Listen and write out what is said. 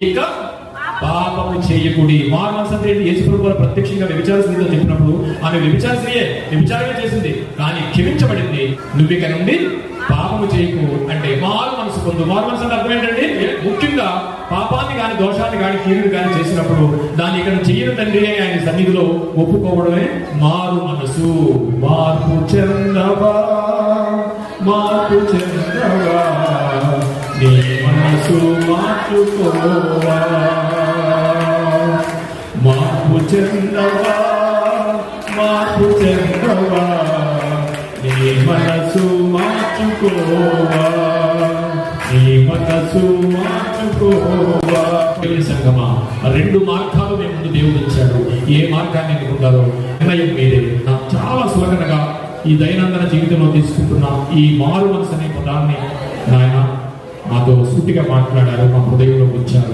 ఇక పాపము చేయకుడి. మారు మనసు అంటే యేసుప్రభువు ప్రత్యక్షంగా వ్యభిచార స్త్రీతో చెప్పినప్పుడు ఆమె వ్యభిచార స్త్రీయే, వ్యభిచారమే చేసింది, కానీ క్షమించబడింది. నువ్విక నుండి పాపము చేయకు అంటే మారు మనసు పొందు. మారు మనసు అంటే అర్థం ఏంటండి? ముఖ్యంగా పాపాన్ని కానీ దోషాన్ని కానీ కీడుని కానీ చేసినప్పుడు దాన్ని ఇక్కడ చెయ్యను తండ్రి అని ఆయన సన్నిధిలో ఒప్పుకోవడమే మారు మనసు. మార్పు చెందవా, మార్పు చెందవా, నీ మనసు మార్చుకోవా, మార్పు చెందవా, మార్పు చెందవా, నీ మనసు మార్చుకోవా, నీ మనసు మార్చుకోవా. సంగమా, రెండు మార్గాలు మీ ముందు దేవుడు ఇచ్చాడు. ఏ మార్గాన్ని ఎన్నుకుంటారో నిర్ణయం మీదే. నాకు చాలా సులభంగా ఈ దైనందిన జీవితంలో తీసుకుంటున్న ఈ మారు మనసు అనే పదాన్ని నాయన మాతో సూటిగా మాట్లాడారు, మా హృదయంలోకి వచ్చారు.